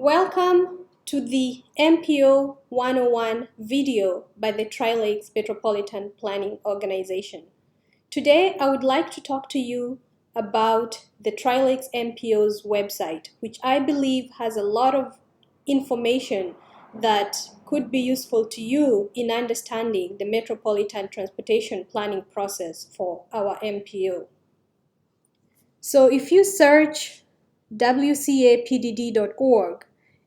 Welcome to the MPO 101 video by the Tri-Lakes Metropolitan Planning Organization. Today, I would like to talk to you about the Tri-Lakes MPO's website, which I believe has a lot of information that could be useful to you in understanding the metropolitan transportation planning process for our MPO. So if you search wcapdd.org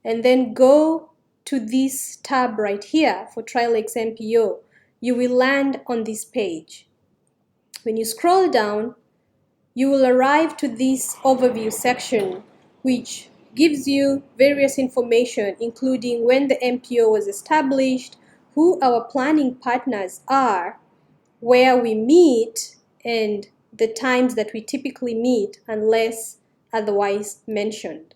and then go to this tab right here for Tri-Lakes MPO, you will land on this page. When you scroll down, you will arrive to this overview section, which gives you various information, including when the MPO was established, who our planning partners are, where we meet, and the times that we typically meet unless otherwise mentioned.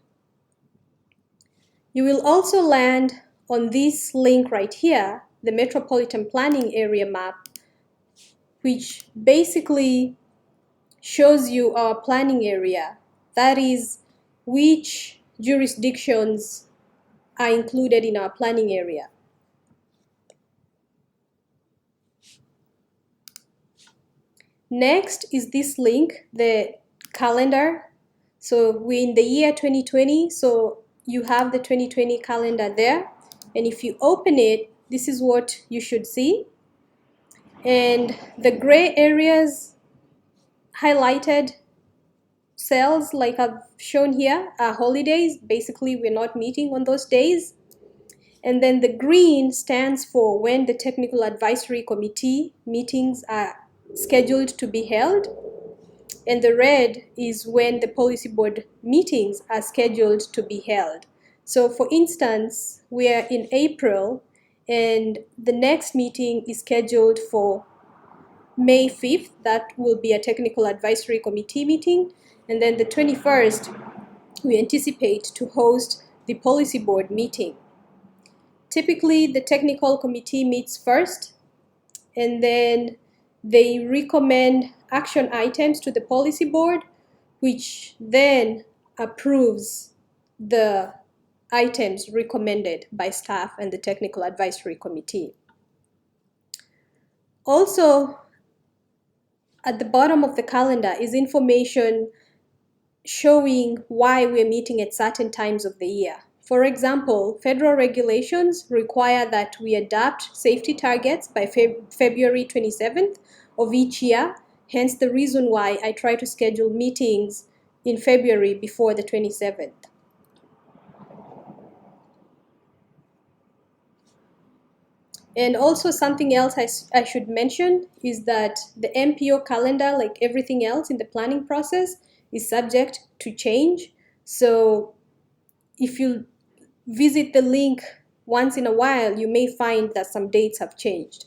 You will also land on this link right here, the Metropolitan Planning Area Map, which basically shows you our planning area. That is, which jurisdictions are included in our planning area. Next is this link, the calendar. So we're in the year 2020, so you have the 2020 calendar there. And if you open it, this is what you should see. And the gray areas highlighted cells like I've shown here are holidays. Basically, we're not meeting on those days. And then the green stands for when the Technical Advisory Committee meetings are scheduled to be held. And the red is when the policy board meetings are scheduled to be held. So for instance, we are in April and the next meeting is scheduled for May 5th. That will be a Technical Advisory Committee meeting. And then the 21st, we anticipate to host the policy board meeting. Typically, the technical committee meets first, and then they recommend action items to the policy board, which then approves the items recommended by staff and the technical advisory committee. Also, at the bottom of the calendar is information showing why we're meeting at certain times of the year. For example, federal regulations require that we adopt safety targets by February 27th of each year, hence the reason why I try to schedule meetings in February before the 27th. And also something else I should mention is that the MPO calendar, like everything else in the planning process, is subject to change. So if you visit the link once in a while, you may find that some dates have changed.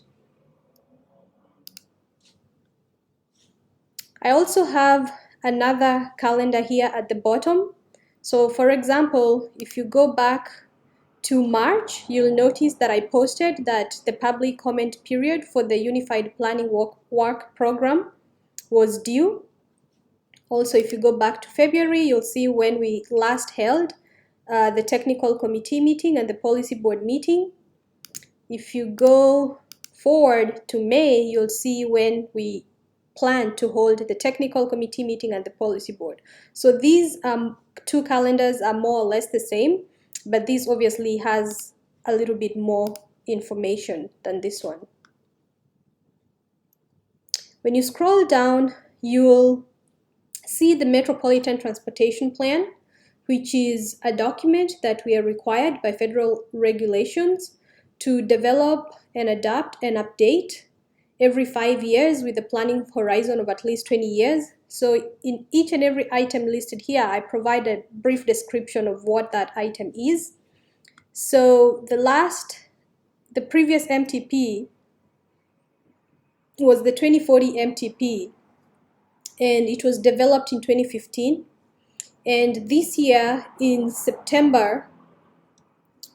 I also have another calendar here at the bottom. So for example, if you go back to March, you'll notice that I posted that the public comment period for the Unified Planning Work Program was due. Also, if you go back to February, you'll see when we last held the technical committee meeting and the policy board meeting. If you go forward to May, you'll see when we plan to hold the technical committee meeting and the policy board. So these two calendars are more or less the same, but this obviously has a little bit more information than this one. When you scroll down, you'll see the Metropolitan Transportation Plan, which is a document that we are required by federal regulations to develop and adapt and update every 5 years with a planning horizon of at least 20 years. So in each and every item listed here, I provide a brief description of what that item is. So the previous MTP was the 2040 MTP, and it was developed in 2015. And this year, in September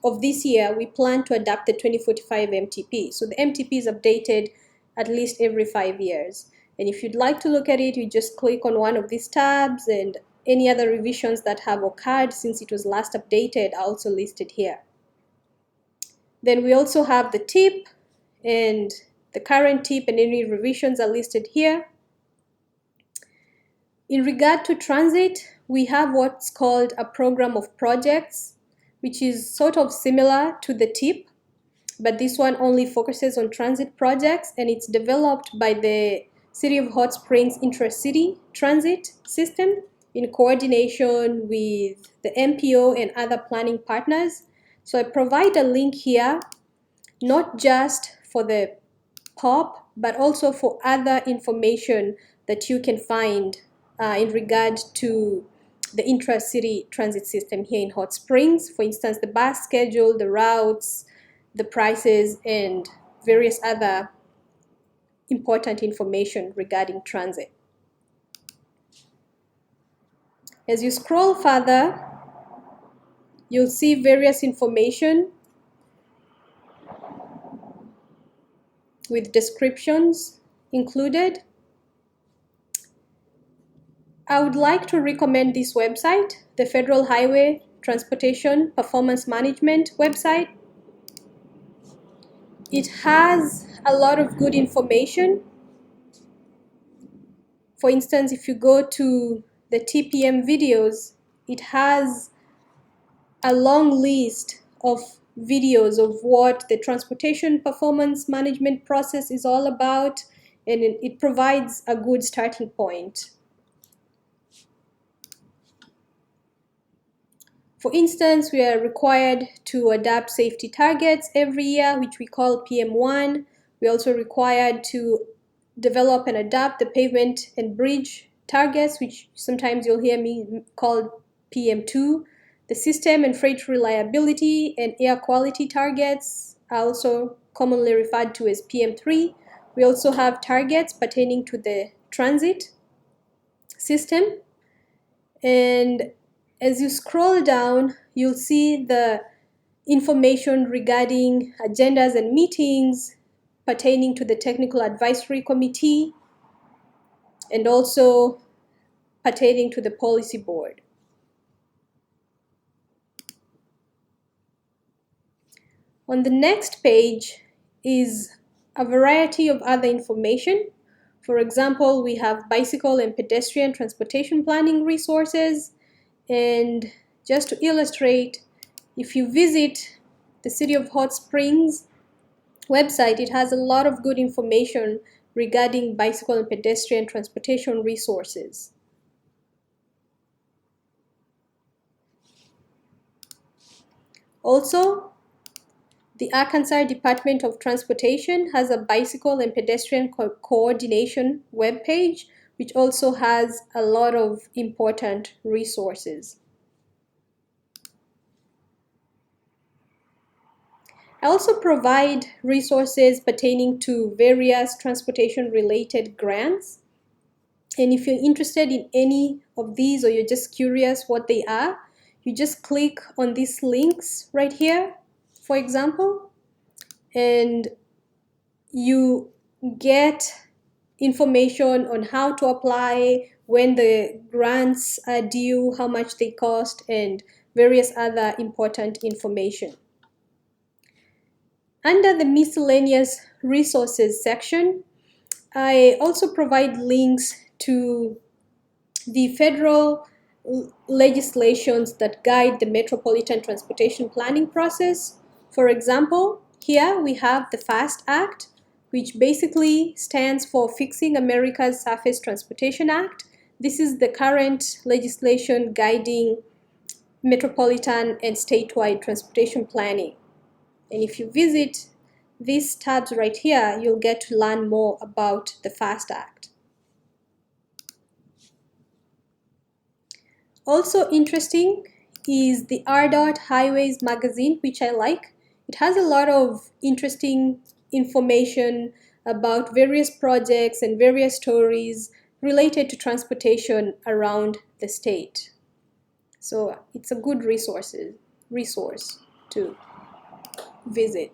of this year, we plan to adopt the 2045 MTP. So the MTP is updated at least every 5 years. And if you'd like to look at it, you just click on one of these tabs and any other revisions that have occurred since it was last updated are also listed here. Then we also have the tip, and the current tip and any revisions are listed here. In regard to transit, we have what's called a program of projects, which is sort of similar to the tip, but this one only focuses on transit projects, and it's developed by the City of Hot Springs intra-city transit system in coordination with the MPO and other planning partners. So I provide a link here, not just for the POP, but also for other information that you can find in regard to the intra-city transit system here in Hot Springs. For instance, the bus schedule, the routes, the prices, and various other important information regarding transit. As you scroll further, you'll see various information with descriptions included. I would like to recommend this website, the Federal Highway Transportation Performance Management website. It has a lot of good information. For instance, if you go to the TPM videos, it has a long list of videos of what the transportation performance management process is all about, and it provides a good starting point. For instance, we are required to adapt safety targets every year, which we call PM1. We're also required to develop and adapt the pavement and bridge targets, which sometimes you'll hear me call PM2. The system and freight reliability and air quality targets are also commonly referred to as PM3. We also have targets pertaining to the transit system. And as you scroll down, you'll see the information regarding agendas and meetings pertaining to the Technical Advisory Committee and also pertaining to the Policy Board. On the next page is a variety of other information. For example, we have bicycle and pedestrian transportation planning resources. And just to illustrate, if you visit the City of Hot Springs website, it has a lot of good information regarding bicycle and pedestrian transportation resources. Also, the Arkansas Department of Transportation has a bicycle and pedestrian coordination webpage, which also has a lot of important resources. I also provide resources pertaining to various transportation-related grants. And if you're interested in any of these or you're just curious what they are, you just click on these links right here, for example, and you get information on how to apply, when the grants are due, how much they cost, and various other important information. Under the miscellaneous resources section, I also provide links to the federal legislations that guide the metropolitan transportation planning process. For example, here we have the FAST Act, which basically stands for Fixing America's Surface Transportation Act. This is the current legislation guiding metropolitan and statewide transportation planning. And if you visit these tabs right here, you'll get to learn more about the FAST Act. Also interesting is the RDOT Highways magazine, which I like. It has a lot of interesting information about various projects and various stories related to transportation around the state. So it's a good resource to visit.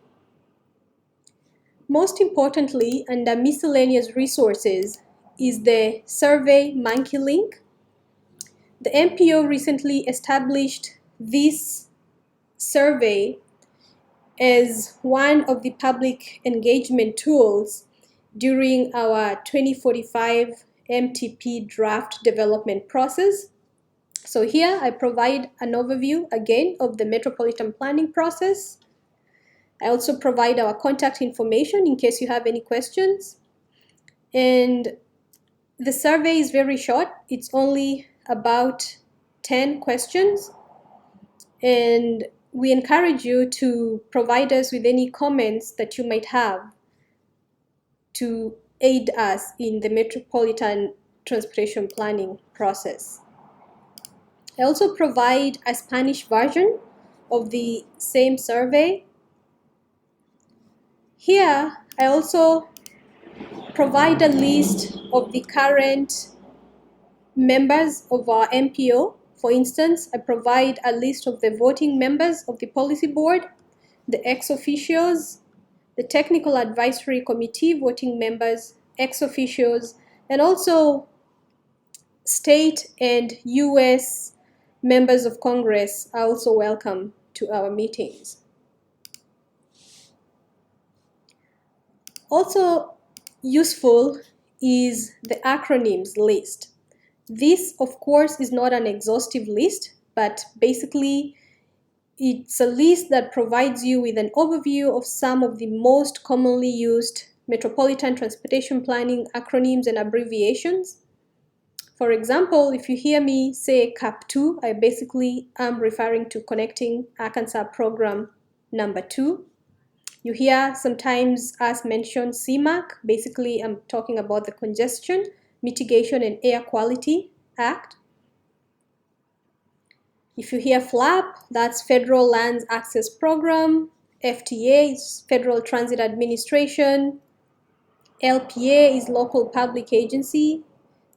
Most importantly, under miscellaneous resources is the Survey Monkey link. The MPO recently established this survey as one of the public engagement tools during our 2045 MTP draft development process. So here I provide an overview again of the metropolitan planning process. I also provide our contact information in case you have any questions. And the survey is very short. It's only about 10 questions. And we encourage you to provide us with any comments that you might have to aid us in the metropolitan transportation planning process. I also provide a Spanish version of the same survey. Here, I also provide a list of the current members of our MPO. For instance, I provide a list of the voting members of the policy board, the ex officios, the technical advisory committee voting members, ex officios, and also state and US members of Congress are also welcome to our meetings. Also useful is the acronyms list. This, of course, is not an exhaustive list, but basically it's a list that provides you with an overview of some of the most commonly used metropolitan transportation planning acronyms and abbreviations. For example, if you hear me say CAP2, I basically am referring to Connecting Arkansas Program number 2. You hear sometimes us mention CMAQ. Basically, I'm talking about the Congestion Mitigation and Air Quality Act. If you hear FLAP, that's Federal Lands Access Program. FTA is Federal Transit Administration. LPA is Local Public Agency.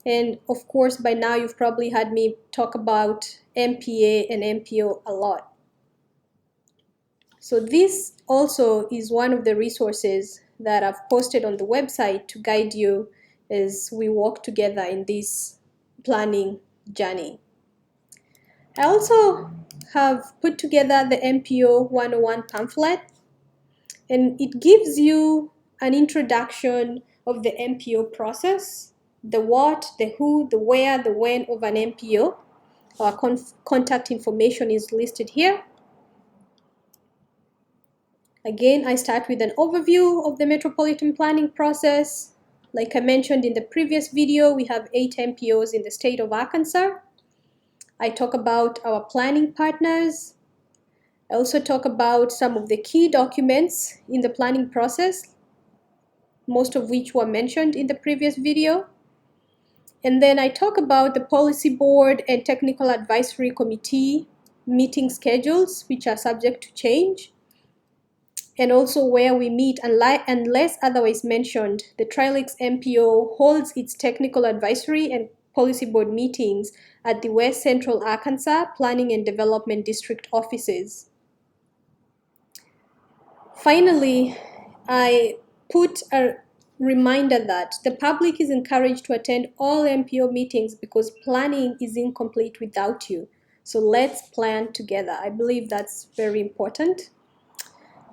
And of course, by now you've probably heard me talk about MPA and MPO a lot. So this also is one of the resources that I've posted on the website to guide you as we walk together in this planning journey. I also have put together the MPO 101 pamphlet, and it gives you an introduction of the MPO process, the what, the who, the where, the when of an MPO. Our contact information is listed here. Again, I start with an overview of the metropolitan planning process. Like I mentioned in the previous video, we have 8 MPOs in the state of Arkansas. I talk about our planning partners. I also talk about some of the key documents in the planning process, most of which were mentioned in the previous video. And then I talk about the policy board and technical advisory committee meeting schedules, which are subject to change. And also where we meet, unless otherwise mentioned, the Trilix MPO holds its technical advisory and policy board meetings at the West Central Arkansas Planning and Development District offices. Finally, I put a reminder that the public is encouraged to attend all MPO meetings because planning is incomplete without you. So let's plan together. I believe that's very important.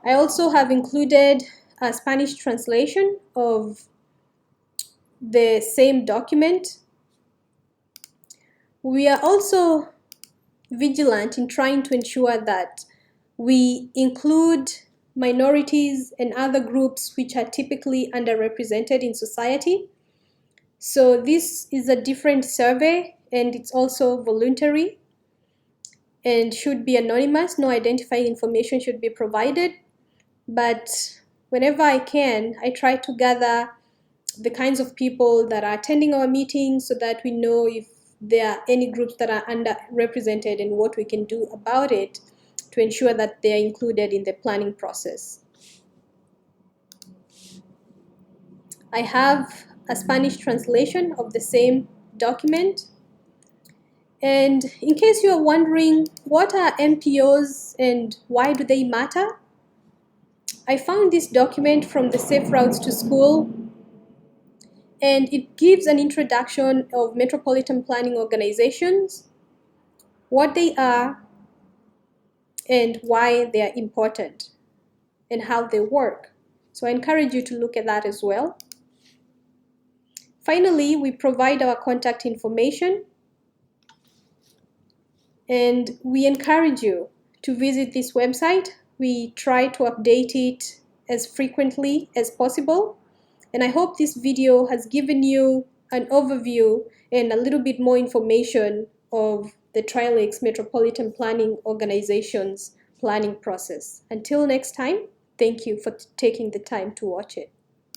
I also have included a Spanish translation of the same document. We are also vigilant in trying to ensure that we include minorities and other groups which are typically underrepresented in society. So this is a different survey, and it's also voluntary and should be anonymous. No identifying information should be provided. But whenever I can, I try to gather the kinds of people that are attending our meetings so that we know if there are any groups that are underrepresented and what we can do about it to ensure that they are included in the planning process. I have a Spanish translation of the same document. And in case you are wondering, what are MPOs and why do they matter? I found this document from the Safe Routes to School, and it gives an introduction of metropolitan planning organizations, what they are and why they are important and how they work. So I encourage you to look at that as well. Finally, we provide our contact information, and we encourage you to visit this website. We try to update it as frequently as possible. And I hope this video has given you an overview and a little bit more information of the Trial Lakes Metropolitan Planning Organization's planning process. Until next time, thank you for taking the time to watch it.